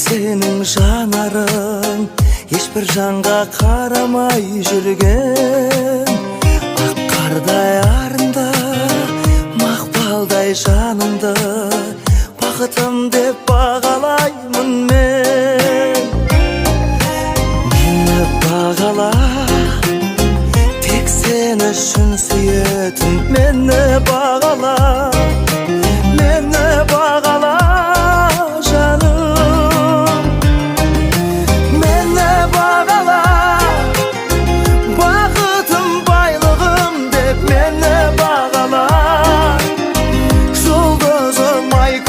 senin жанарың ешбір жанға қарамай жүрген ақ қардай арынды мақпалдай жанымды бақытым деп бағалаймын мен. Мені бағала, тек сен үшін сүйетін мені бағала, мені бағала жаным, мені бағала, бақытым байлығым деп мені бағала, жұлдызым ай